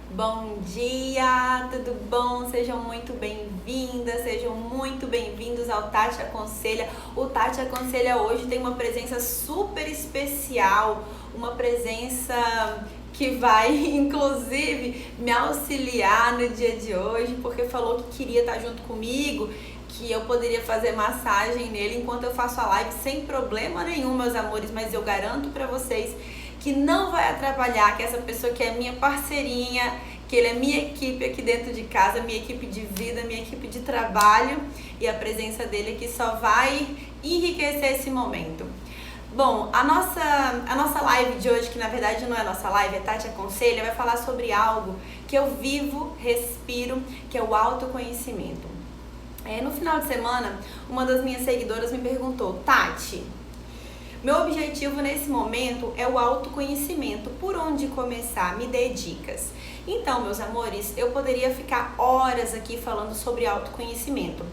Bom dia, tudo bom? Sejam muito bem-vindas, sejam muito bem-vindos ao Tati Aconselha. O Tati Aconselha hoje tem uma presença super especial, uma presença que vai, inclusive, me auxiliar no dia de hoje, porque falou que queria estar junto comigo, que eu poderia fazer massagem nele enquanto eu faço a live sem problema nenhum, meus amores, mas eu garanto pra vocês que não vai atrapalhar, que essa pessoa que é minha parceirinha, que ele é minha equipe aqui dentro de casa, minha equipe de vida, minha equipe de trabalho, e a presença dele aqui só vai enriquecer esse momento. Bom, a nossa live de hoje, que na verdade não é a nossa live, é Tati Aconselha, vai falar sobre algo que eu vivo, respiro, que é o autoconhecimento. No final de semana, uma das minhas seguidoras me perguntou: Tati, meu objetivo nesse momento é o autoconhecimento. Por onde começar? Me dê dicas. Então, meus amores, eu poderia ficar horas aqui falando sobre autoconhecimento.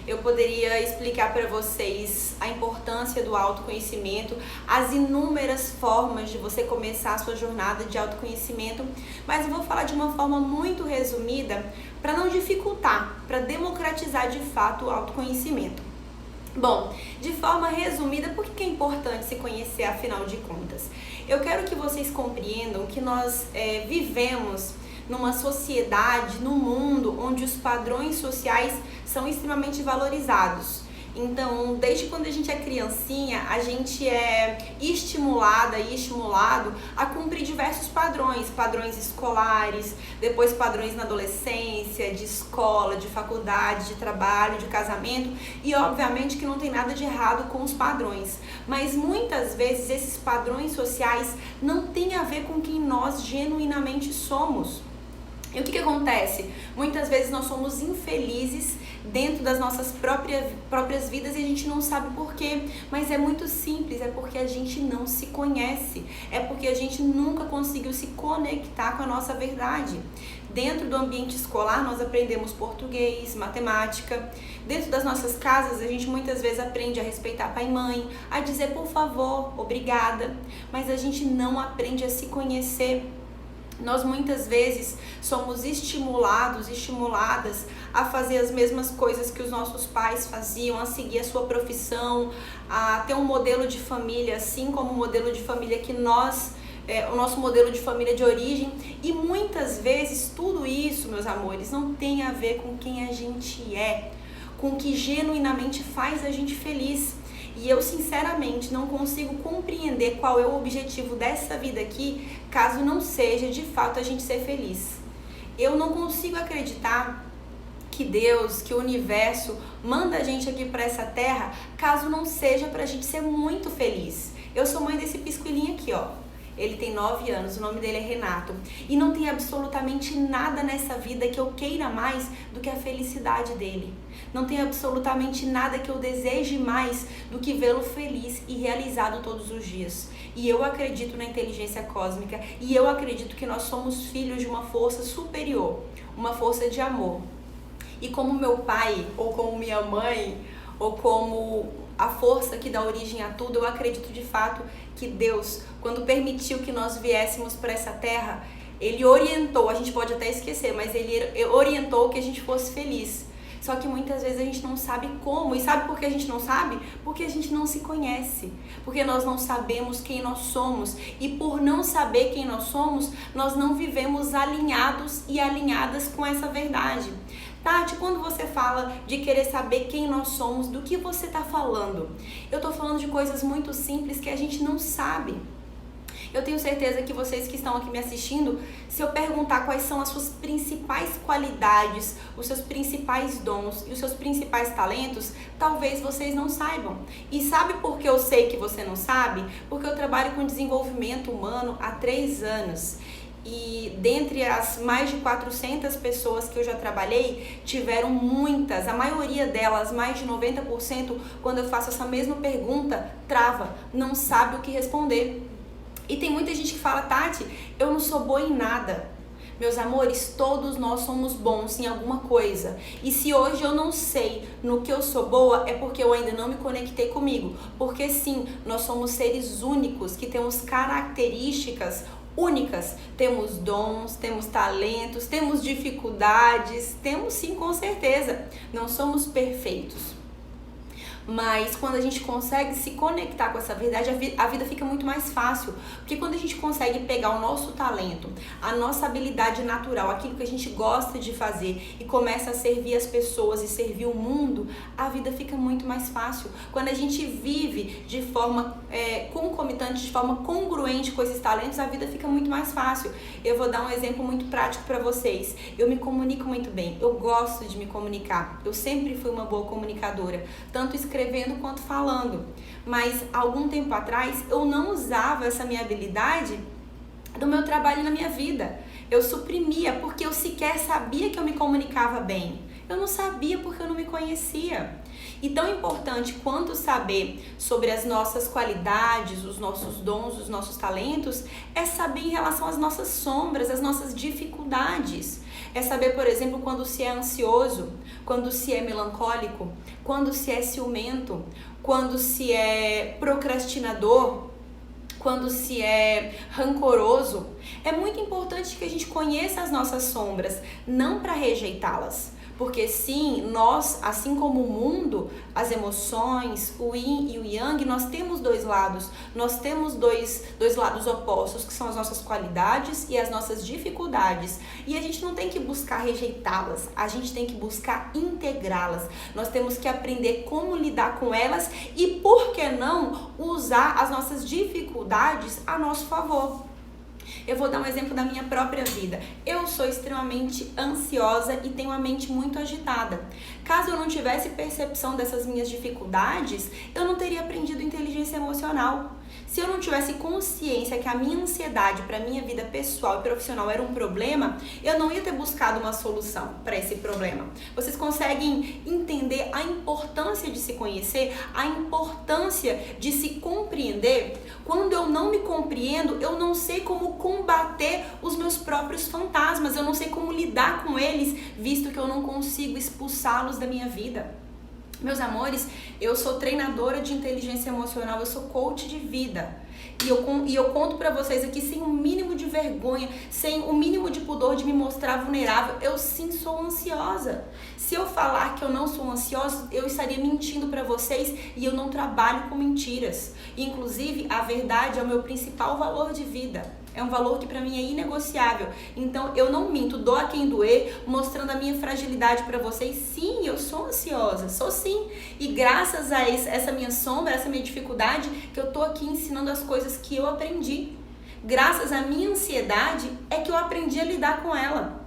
Eu poderia explicar para vocês a importância do autoconhecimento, as inúmeras formas de você começar a sua jornada de autoconhecimento, mas eu vou falar de uma forma muito resumida para não dificultar, para democratizar de fato o autoconhecimento. Bom, de forma resumida, por que é importante se conhecer afinal de contas? Eu quero que vocês compreendam que nós vivemos numa sociedade, num mundo onde os padrões sociais são extremamente valorizados. Então, desde quando a gente é criancinha, a gente é estimulada e estimulado a cumprir diversos padrões escolares, depois padrões na adolescência, de escola, de faculdade, de trabalho, de casamento, e obviamente que não tem nada de errado com os padrões, mas muitas vezes esses padrões sociais não têm a ver com quem nós genuinamente somos. E o que acontece? Muitas vezes nós somos infelizes dentro das nossas próprias vidas e a gente não sabe por quê. Mas é muito simples, é porque a gente não se conhece. É porque a gente nunca conseguiu se conectar com a nossa verdade. Dentro do ambiente escolar nós aprendemos português, matemática. Dentro das nossas casas a gente muitas vezes aprende a respeitar pai e mãe, a dizer por favor, obrigada. Mas a gente não aprende a se conhecer. Nós muitas vezes somos estimuladas a fazer as mesmas coisas que os nossos pais faziam, a seguir a sua profissão, a ter um modelo de família assim como o modelo de família que o nosso modelo de família de origem, e muitas vezes tudo isso, meus amores, não tem a ver com quem a gente é, com o que genuinamente faz a gente feliz. E eu sinceramente não consigo compreender qual é o objetivo dessa vida aqui, caso não seja de fato a gente ser feliz. Eu não consigo acreditar que Deus, que o universo manda a gente aqui para essa terra, caso não seja para a gente ser muito feliz. Eu sou mãe desse pisquilinho aqui, ó. Ele tem 9 anos, o nome dele é Renato. E não tem absolutamente nada nessa vida que eu queira mais do que a felicidade dele. Não tem absolutamente nada que eu deseje mais do que vê-lo feliz e realizado todos os dias. E eu acredito na inteligência cósmica e eu acredito que nós somos filhos de uma força superior, uma força de amor. E como meu pai, ou como minha mãe, ou como a força que dá origem a tudo, eu acredito de fato que Deus, quando permitiu que nós viéssemos para essa terra, Ele orientou, a gente pode até esquecer, mas Ele orientou que a gente fosse feliz. Só que muitas vezes a gente não sabe como. E sabe por que a gente não sabe? Porque a gente não se conhece. Porque nós não sabemos quem nós somos. E por não saber quem nós somos, nós não vivemos alinhados e alinhadas com essa verdade. Tati, quando você fala de querer saber quem nós somos, do que você está falando? Eu estou falando de coisas muito simples que a gente não sabe. Eu tenho certeza que vocês que estão aqui me assistindo, se eu perguntar quais são as suas principais qualidades, os seus principais dons e os seus principais talentos, talvez vocês não saibam. E sabe por que eu sei que você não sabe? Porque eu trabalho com desenvolvimento humano há 3 anos. E dentre as mais de 400 pessoas que eu já trabalhei, tiveram muitas, a maioria delas, mais de 90%, quando eu faço essa mesma pergunta, trava, não sabe o que responder. E tem muita gente que fala: Tati, eu não sou boa em nada. Meus amores, todos nós somos bons em alguma coisa. E se hoje eu não sei no que eu sou boa, é porque eu ainda não me conectei comigo. Porque sim, nós somos seres únicos, que temos características únicas. Temos dons, temos talentos, temos dificuldades, temos sim, com certeza. Não somos perfeitos. Mas quando a gente consegue se conectar com essa verdade, a vida fica muito mais fácil. Porque quando a gente consegue pegar o nosso talento, a nossa habilidade natural, aquilo que a gente gosta de fazer e começa a servir as pessoas e servir o mundo, a vida fica muito mais fácil. Quando a gente vive de forma concomitante, de forma congruente com esses talentos, a vida fica muito mais fácil. Eu vou dar um exemplo muito prático para vocês. Eu me comunico muito bem, eu gosto de me comunicar. Eu sempre fui uma boa comunicadora, tanto escrevendo quanto falando, mas algum tempo atrás eu não usava essa minha habilidade do meu trabalho na minha vida. Eu suprimia porque eu sequer sabia que eu me comunicava bem. Eu não sabia porque eu não me conhecia. E tão importante quanto saber sobre as nossas qualidades, os nossos dons, os nossos talentos, é saber em relação às nossas sombras, às nossas dificuldades. É saber, por exemplo, quando se é ansioso, quando se é melancólico, quando se é ciumento, quando se é procrastinador, quando se é rancoroso. É muito importante que a gente conheça as nossas sombras, não para rejeitá-las. Porque sim, nós, assim como o mundo, as emoções, o yin e o yang, nós temos dois lados. Nós temos dois lados opostos, que são as nossas qualidades e as nossas dificuldades. E a gente não tem que buscar rejeitá-las, a gente tem que buscar integrá-las. Nós temos que aprender como lidar com elas e, por que não, usar as nossas dificuldades a nosso favor. Eu vou dar um exemplo da minha própria vida. Eu sou extremamente ansiosa e tenho a mente muito agitada. Caso eu não tivesse percepção dessas minhas dificuldades, eu não teria aprendido inteligência emocional. Se eu não tivesse consciência que a minha ansiedade para a minha vida pessoal e profissional era um problema, eu não ia ter buscado uma solução para esse problema. Vocês conseguem entender a importância de se conhecer, a importância de se compreender? Quando eu não me compreendo, eu não sei como combater os meus próprios fantasmas, eu não sei como lidar com eles, visto que eu não consigo expulsá-los da minha vida. Meus amores, eu sou treinadora de inteligência emocional, eu sou coach de vida. E eu conto pra vocês aqui sem o mínimo de vergonha, sem o mínimo de pudor de me mostrar vulnerável. Eu sim sou ansiosa. Se eu falar que eu não sou ansiosa, eu estaria mentindo pra vocês e eu não trabalho com mentiras. Inclusive, a verdade é o meu principal valor de vida. É um valor que pra mim é inegociável. Então eu não minto, dou a quem doer, mostrando a minha fragilidade pra vocês. Sim, eu sou ansiosa, sou sim. E graças a essa minha sombra, essa minha dificuldade, que eu tô aqui ensinando as coisas que eu aprendi. Graças à minha ansiedade é que eu aprendi a lidar com ela.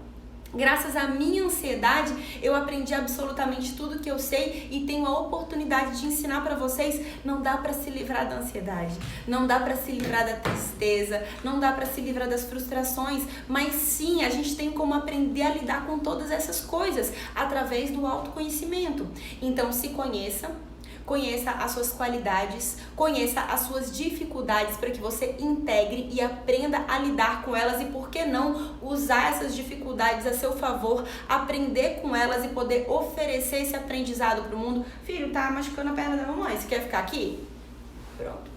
Graças à minha ansiedade, eu aprendi absolutamente tudo que eu sei e tenho a oportunidade de ensinar para vocês. Não dá para se livrar da ansiedade, não dá para se livrar da tristeza, não dá para se livrar das frustrações, mas sim, a gente tem como aprender a lidar com todas essas coisas através do autoconhecimento. Então, se conheça. Conheça as suas qualidades, conheça as suas dificuldades para que você integre e aprenda a lidar com elas e, por que não, usar essas dificuldades a seu favor, aprender com elas e poder oferecer esse aprendizado para o mundo. Filho, tá machucando a perna da mamãe, você quer ficar aqui? Pronto.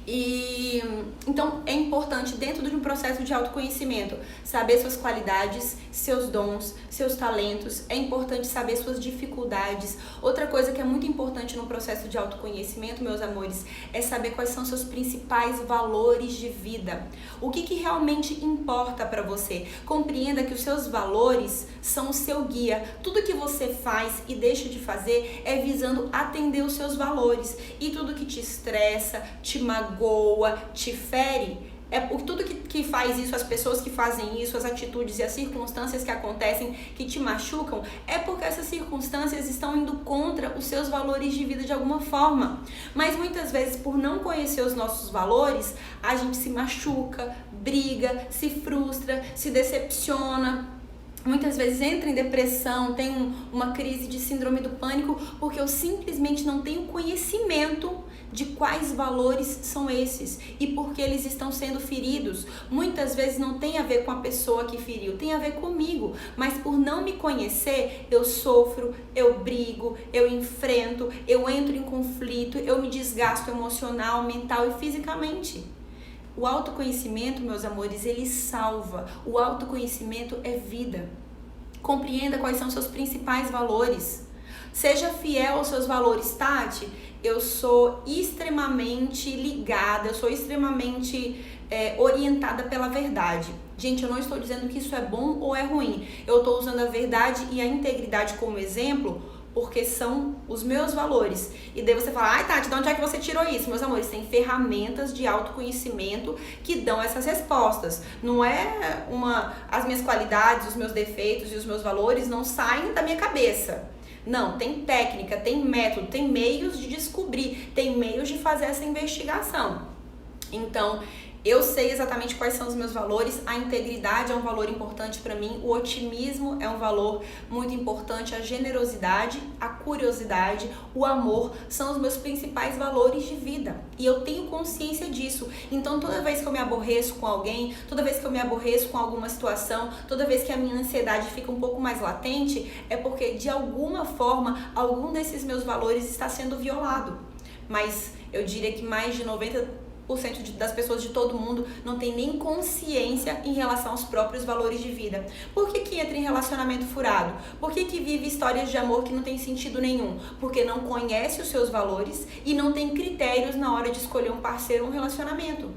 E então é importante, dentro de um processo de autoconhecimento, saber suas qualidades, seus dons, seus talentos. É importante saber suas dificuldades. Outra coisa que é muito importante no processo de autoconhecimento, meus amores, é saber quais são seus principais valores de vida. O que realmente importa para você. Compreenda que os seus valores são o seu guia. Tudo que você faz e deixa de fazer é visando atender os seus valores. E tudo que te estressa, te magoa, te fere, tudo que faz isso, as pessoas que fazem isso, as atitudes e as circunstâncias que acontecem que te machucam, é porque essas circunstâncias estão indo contra os seus valores de vida de alguma forma. Mas muitas vezes, por não conhecer os nossos valores, a gente se machuca, briga, se frustra, se decepciona. Muitas vezes entra em depressão, tem uma crise de síndrome do pânico, porque eu simplesmente não tenho conhecimento de quais valores são esses e por que eles estão sendo feridos. Muitas vezes não tem a ver com a pessoa que feriu, tem a ver comigo, mas por não me conhecer, eu sofro, eu brigo, eu enfrento, eu entro em conflito, eu me desgasto emocional, mental e fisicamente. O autoconhecimento, meus amores, ele salva. O autoconhecimento é vida. Compreenda quais são seus principais valores. Seja fiel aos seus valores, Tati. Eu sou extremamente ligada, eu sou extremamente orientada pela verdade. Gente, eu não estou dizendo que isso é bom ou é ruim. Eu estou usando a verdade e a integridade como exemplo, porque são os meus valores. E daí você fala, ai Tati, de onde é que você tirou isso? Meus amores, tem ferramentas de autoconhecimento que dão essas respostas. Não é as minhas qualidades, os meus defeitos e os meus valores não saem da minha cabeça. Não, tem técnica, tem método, tem meios de descobrir, tem meios de fazer essa investigação. Então, eu sei exatamente quais são os meus valores, a integridade é um valor importante para mim, o otimismo é um valor muito importante, a generosidade, a curiosidade, o amor são os meus principais valores de vida e eu tenho consciência disso. Então toda vez que eu me aborreço com alguém, toda vez que eu me aborreço com alguma situação, toda vez que a minha ansiedade fica um pouco mais latente, é porque de alguma forma algum desses meus valores está sendo violado. Mas eu diria que mais de 90% das pessoas de todo mundo não tem nem consciência em relação aos próprios valores de vida. Por que entra em relacionamento furado? Por que vive histórias de amor que não tem sentido nenhum? Porque não conhece os seus valores e não tem critérios na hora de escolher um parceiro ou um relacionamento.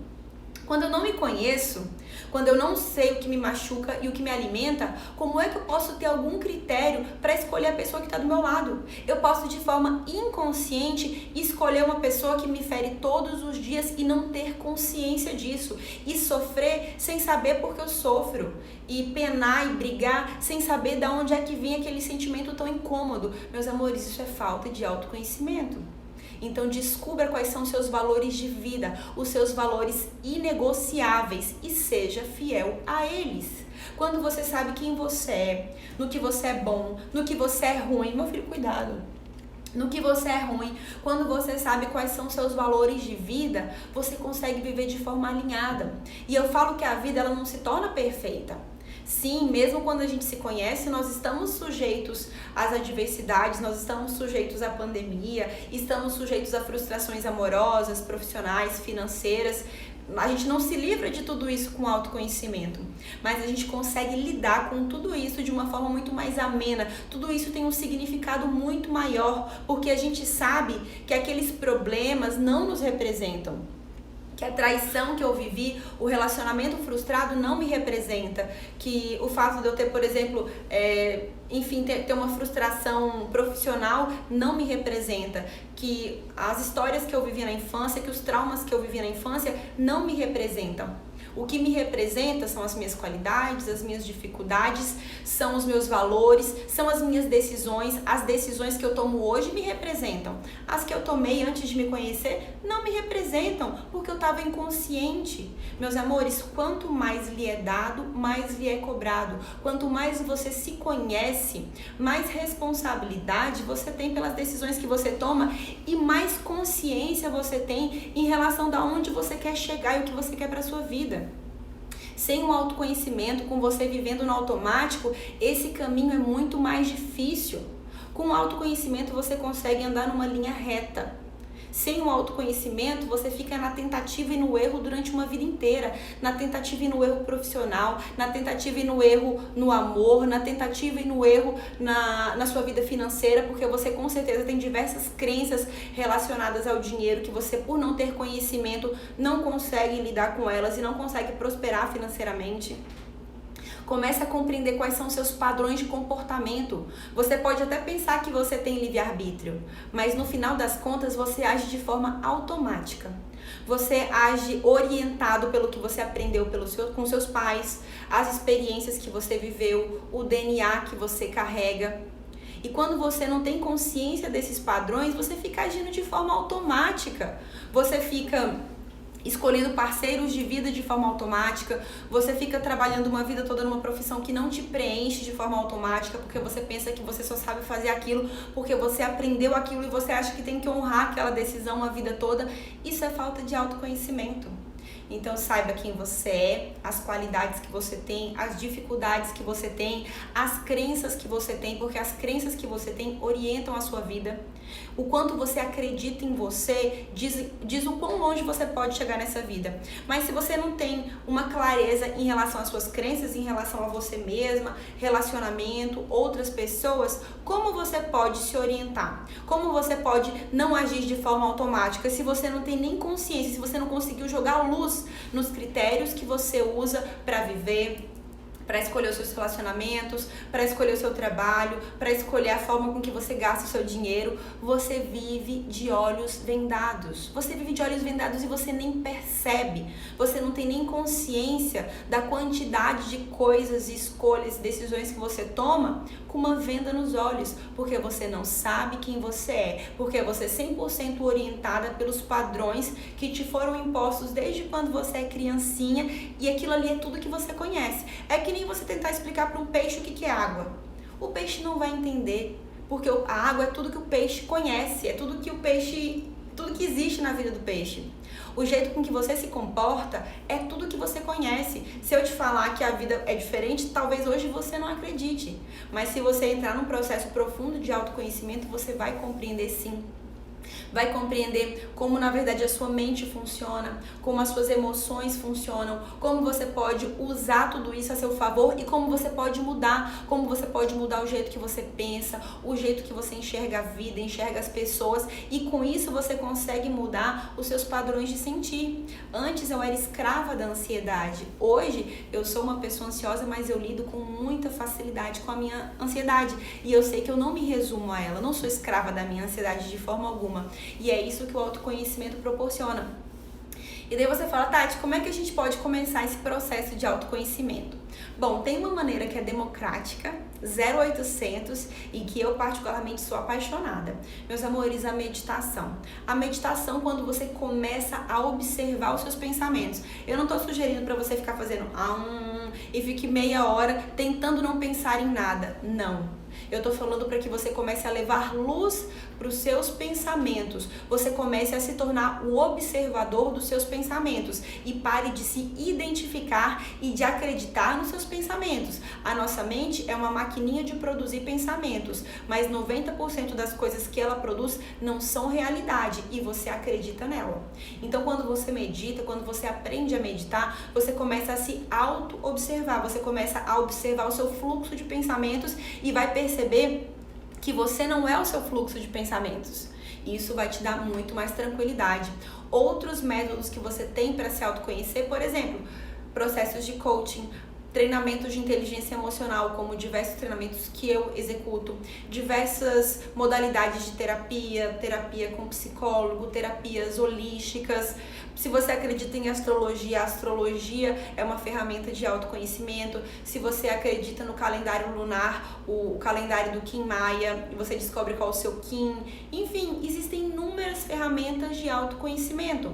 Quando eu não me conheço, quando eu não sei o que me machuca e o que me alimenta, como é que eu posso ter algum critério para escolher a pessoa que está do meu lado? Eu posso, de forma inconsciente, escolher uma pessoa que me fere todos os dias e não ter consciência disso. E sofrer sem saber por que eu sofro. E penar e brigar sem saber de onde é que vem aquele sentimento tão incômodo. Meus amores, isso é falta de autoconhecimento. Então descubra quais são os seus valores de vida, os seus valores inegociáveis e seja fiel a eles. Quando você sabe quem você é, no que você é bom, no que você é ruim, meu filho, cuidado. No que você é ruim, quando você sabe quais são seus valores de vida, você consegue viver de forma alinhada. E eu falo que a vida ela não se torna perfeita. Sim, mesmo quando a gente se conhece, nós estamos sujeitos às adversidades, nós estamos sujeitos à pandemia, estamos sujeitos a frustrações amorosas, profissionais, financeiras. A gente não se livra de tudo isso com autoconhecimento, mas a gente consegue lidar com tudo isso de uma forma muito mais amena. Tudo isso tem um significado muito maior, porque a gente sabe que aqueles problemas não nos representam. Que a traição que eu vivi, o relacionamento frustrado não me representa, que o fato de eu ter, por exemplo, ter uma frustração profissional não me representa, que as histórias que eu vivi na infância, que os traumas que eu vivi na infância não me representam. O que me representa são as minhas qualidades, as minhas dificuldades, são os meus valores, são as minhas decisões. As decisões que eu tomo hoje me representam. As que eu tomei antes de me conhecer não me representam, porque eu estava inconsciente. Meus amores, quanto mais lhe é dado, mais lhe é cobrado. Quanto mais você se conhece, mais responsabilidade você tem pelas decisões que você toma e mais consciência você tem em relação a onde você quer chegar e o que você quer para sua vida. Sem o autoconhecimento, com você vivendo no automático, esse caminho é muito mais difícil. Com o autoconhecimento você consegue andar numa linha reta. Sem o autoconhecimento, você fica na tentativa e no erro durante uma vida inteira. Na tentativa e no erro profissional, na tentativa e no erro no amor, na tentativa e no erro na sua vida financeira, porque você com certeza tem diversas crenças relacionadas ao dinheiro que você, por não ter conhecimento, não consegue lidar com elas e não consegue prosperar financeiramente. Comece a compreender quais são seus padrões de comportamento. Você pode até pensar que você tem livre-arbítrio, mas no final das contas você age de forma automática. Você age orientado pelo que você aprendeu com seus pais, as experiências que você viveu, o DNA que você carrega. E quando você não tem consciência desses padrões, você fica agindo de forma automática. Você fica escolhendo parceiros de vida de forma automática, você fica trabalhando uma vida toda numa profissão que não te preenche de forma automática, porque você pensa que você só sabe fazer aquilo, porque você aprendeu aquilo e você acha que tem que honrar aquela decisão a vida toda. Isso é falta de autoconhecimento. Então saiba quem você é, as qualidades que você tem, as dificuldades que você tem, as crenças que você tem, porque as crenças que você tem orientam a sua vida. O quanto você acredita em você diz o quão longe você pode chegar nessa vida. Mas se você não tem uma clareza em relação às suas crenças, em relação a você mesma, relacionamento, outras pessoas, como você pode se orientar? Como você pode não agir de forma automática se você não tem nem consciência, se você não conseguiu jogar luz nos critérios que você usa para viver, para escolher os seus relacionamentos, para escolher o seu trabalho, para escolher a forma com que você gasta o seu dinheiro? Você vive de olhos vendados. Você vive de olhos vendados e você nem percebe. Você não tem nem consciência da quantidade de coisas, escolhas, decisões que você toma com uma venda nos olhos, porque você não sabe quem você é, porque você é 100% orientada pelos padrões que te foram impostos desde quando você é criancinha, e aquilo ali é tudo que você conhece. É que nem você tentar explicar para um peixe o que é água. O peixe não vai entender, porque a água é tudo que o peixe conhece, é tudo que existe na vida do peixe. O jeito com que você se comporta é tudo que você conhece. Se eu te falar que a vida é diferente, talvez hoje você não acredite. Mas se você entrar num processo profundo de autoconhecimento, você vai compreender sim. Vai compreender como na verdade a sua mente funciona, como as suas emoções funcionam, como você pode usar tudo isso a seu favor e como você pode mudar o jeito que você pensa, o jeito que você enxerga a vida, enxerga as pessoas, e com isso você consegue mudar os seus padrões de sentir. Antes eu era escrava da ansiedade, hoje eu sou uma pessoa ansiosa, mas eu lido com muita facilidade com a minha ansiedade, e eu sei que eu não me resumo a ela, não sou escrava da minha ansiedade de forma alguma. E é isso que o autoconhecimento proporciona. E daí você fala, Tati, como é que a gente pode começar esse processo de autoconhecimento? Bom, tem uma maneira que é democrática, 0800, e que eu particularmente sou apaixonada. Meus amores, a meditação. A meditação, quando você começa a observar os seus pensamentos. Eu não tô sugerindo para você ficar fazendo e fique meia hora tentando não pensar em nada. Não. Eu tô falando para que você comece a levar luz para os seus pensamentos. Você comece a se tornar o observador dos seus pensamentos e pare de se identificar e de acreditar nos seus pensamentos. A nossa mente é uma maquininha de produzir pensamentos, mas 90% das coisas que ela produz não são realidade e você acredita nela. Então, quando você medita, quando você aprende a meditar, você começa a se auto-observar, você começa a observar o seu fluxo de pensamentos e vai perceber que você não é o seu fluxo de pensamentos. Isso vai te dar muito mais tranquilidade. Outros métodos que você tem para se autoconhecer, por exemplo, processos de coaching, treinamentos de inteligência emocional, como diversos treinamentos que eu executo, diversas modalidades de terapia com psicólogo, terapias holísticas. Se você acredita em astrologia, a astrologia é uma ferramenta de autoconhecimento. Se você acredita no calendário lunar, o calendário do Kim Maia, e você descobre qual é o seu Kim. Enfim, existem inúmeras ferramentas de autoconhecimento.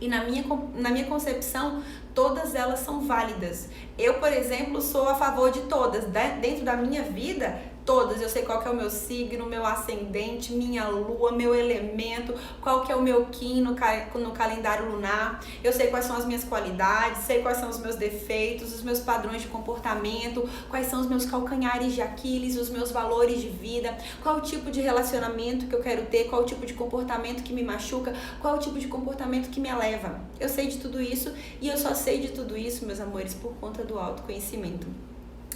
E na minha concepção, todas elas são válidas. Eu, por exemplo, sou a favor de todas. Dentro da minha vida, todas. Eu sei qual que é o meu signo, meu ascendente, minha lua, meu elemento, qual que é o meu Kim no calendário lunar. Eu sei quais são as minhas qualidades, sei quais são os meus defeitos, os meus padrões de comportamento, quais são os meus calcanhares de Aquiles, os meus valores de vida, qual o tipo de relacionamento que eu quero ter, qual o tipo de comportamento que me machuca, qual o tipo de comportamento que me eleva. Eu sei de tudo isso e eu só sei de tudo isso, meus amores, por conta do autoconhecimento.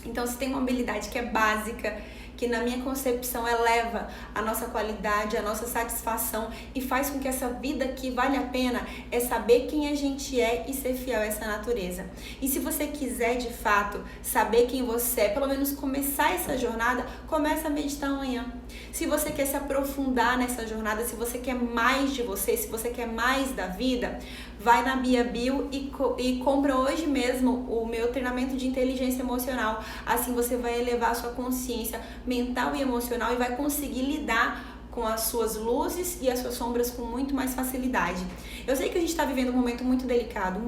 Então, se tem uma habilidade que é básica, que na minha concepção eleva a nossa qualidade, a nossa satisfação e faz com que essa vida aqui vale a pena, é saber quem a gente é e ser fiel a essa natureza. E se você quiser de fato saber quem você é, pelo menos começar essa jornada, começa a meditar amanhã. Se você quer se aprofundar nessa jornada, se você quer mais de você, se você quer mais da vida, vai na Bia Bio e compra hoje mesmo o meu treinamento de inteligência emocional. Assim você vai elevar a sua consciência mental e emocional e vai conseguir lidar com as suas luzes e as suas sombras com muito mais facilidade. Eu sei que a gente está vivendo um momento muito delicado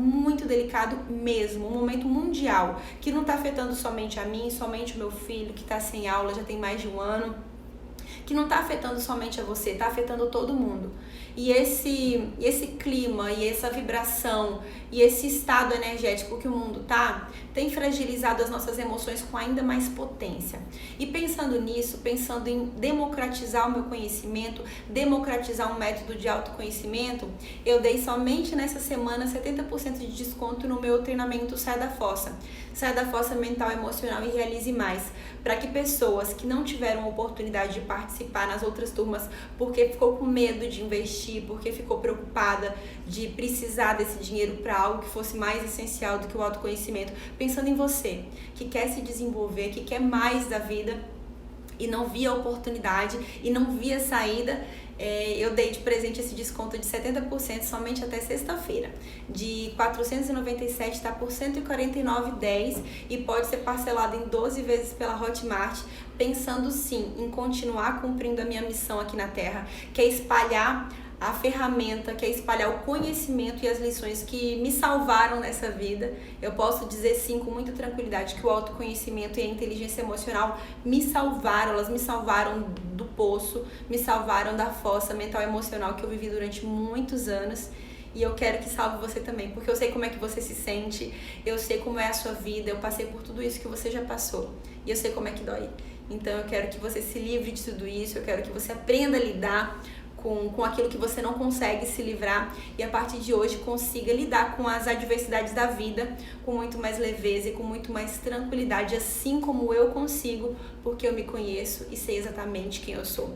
mesmo, um momento mundial, que não está afetando somente a mim, somente o meu filho, que está sem aula já tem mais de um ano, que não está afetando somente a você, está afetando todo mundo. E esse clima e essa vibração e esse estado energético que o mundo tem fragilizado as nossas emoções com ainda mais potência. E pensando nisso, pensando em democratizar o meu conhecimento, democratizar um método de autoconhecimento, eu dei somente nessa semana 70% de desconto no meu treinamento Saia da Fossa. Saia da Fossa mental, emocional e realize mais. Para que pessoas que não tiveram oportunidade de participar nas outras turmas porque ficou com medo de investir, porque ficou preocupada de precisar desse dinheiro para algo que fosse mais essencial do que o autoconhecimento, pensando em você, que quer se desenvolver, que quer mais da vida e não via oportunidade e não via saída, eu dei de presente esse desconto de 70% somente até sexta-feira. De R$ 497 está por R$ 149,10 e pode ser parcelado em 12 vezes pela Hotmart, pensando sim em continuar cumprindo a minha missão aqui na Terra, que é espalhar a ferramenta, que é espalhar o conhecimento e as lições que me salvaram nessa vida. Eu posso dizer sim com muita tranquilidade que o autoconhecimento e a inteligência emocional me salvaram, elas me salvaram do poço, me salvaram da fossa mental e emocional que eu vivi durante muitos anos. E eu quero que salve você também, porque eu sei como é que você se sente, eu sei como é a sua vida, eu passei por tudo isso que você já passou e eu sei como é que dói. Então eu quero que você se livre de tudo isso, eu quero que você aprenda a lidar com aquilo que você não consegue se livrar e a partir de hoje consiga lidar com as adversidades da vida com muito mais leveza e com muito mais tranquilidade, assim como eu consigo, porque eu me conheço e sei exatamente quem eu sou.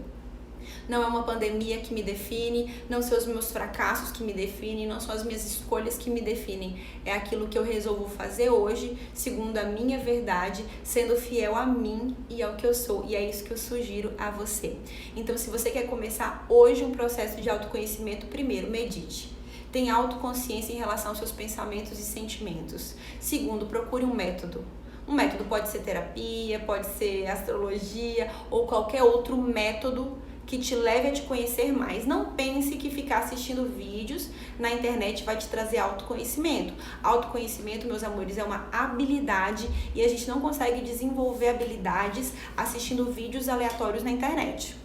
Não é uma pandemia que me define, não são os meus fracassos que me definem, não são as minhas escolhas que me definem. É aquilo que eu resolvo fazer hoje, segundo a minha verdade, sendo fiel a mim e ao que eu sou. E é isso que eu sugiro a você. Então, se você quer começar hoje um processo de autoconhecimento, primeiro, medite. Tenha autoconsciência em relação aos seus pensamentos e sentimentos. Segundo, procure um método. Um método pode ser terapia, pode ser astrologia ou qualquer outro método que te leve a te conhecer mais. Não pense que ficar assistindo vídeos na internet vai te trazer autoconhecimento. Autoconhecimento, meus amores, é uma habilidade e a gente não consegue desenvolver habilidades assistindo vídeos aleatórios na internet.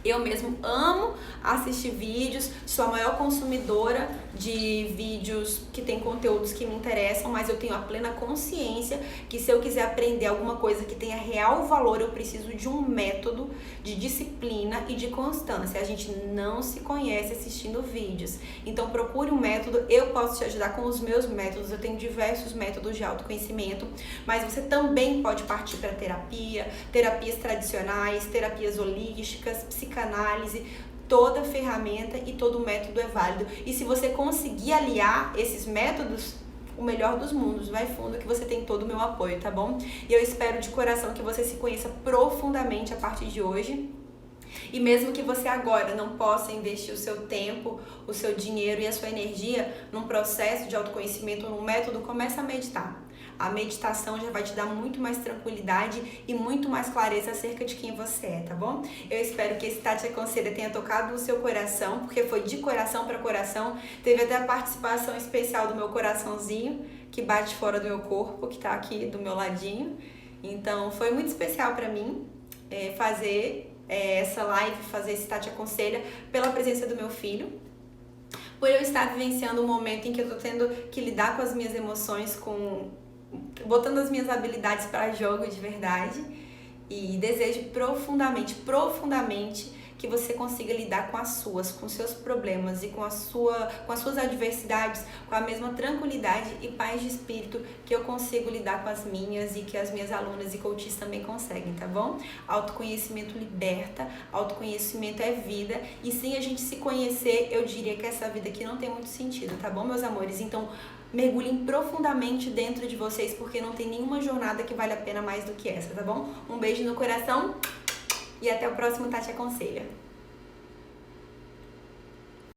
Eu mesmo amo assistir vídeos, sou a maior consumidora de vídeos que tem conteúdos que me interessam, mas eu tenho a plena consciência que se eu quiser aprender alguma coisa que tenha real valor, eu preciso de um método, de disciplina e de constância. A gente não se conhece assistindo vídeos. Então procure um método, eu posso te ajudar com os meus métodos, eu tenho diversos métodos de autoconhecimento, mas você também pode partir para terapia, terapias tradicionais, terapias holísticas, psicanálise. Toda ferramenta e todo método é válido. E se você conseguir aliar esses métodos, o melhor dos mundos, vai fundo que você tem todo o meu apoio, tá bom? E eu espero de coração que você se conheça profundamente a partir de hoje. E mesmo que você agora não possa investir o seu tempo, o seu dinheiro e a sua energia num processo de autoconhecimento ou num método, comece a meditar. A meditação já vai te dar muito mais tranquilidade e muito mais clareza acerca de quem você é, tá bom? Eu espero que esse Tati Aconselha tenha tocado no seu coração, porque foi de coração para coração. Teve até a participação especial do meu coraçãozinho, que bate fora do meu corpo, que tá aqui do meu ladinho. Então foi muito especial para mim fazer essa live, fazer esse Tati Aconselha pela presença do meu filho, por eu estar vivenciando um momento em que eu tô tendo que lidar com as minhas emoções, botando as minhas habilidades para jogo de verdade, e desejo profundamente que você consiga lidar com com seus problemas e com as suas adversidades com a mesma tranquilidade e paz de espírito que eu consigo lidar com as minhas e que as minhas alunas e coaches também conseguem, tá bom? Autoconhecimento liberta, autoconhecimento é vida, e sem a gente se conhecer, eu diria que essa vida aqui não tem muito sentido, tá bom, meus amores? Então, mergulhem profundamente dentro de vocês, porque não tem nenhuma jornada que vale a pena mais do que essa, tá bom? Um beijo no coração e até o próximo Tati Aconselha.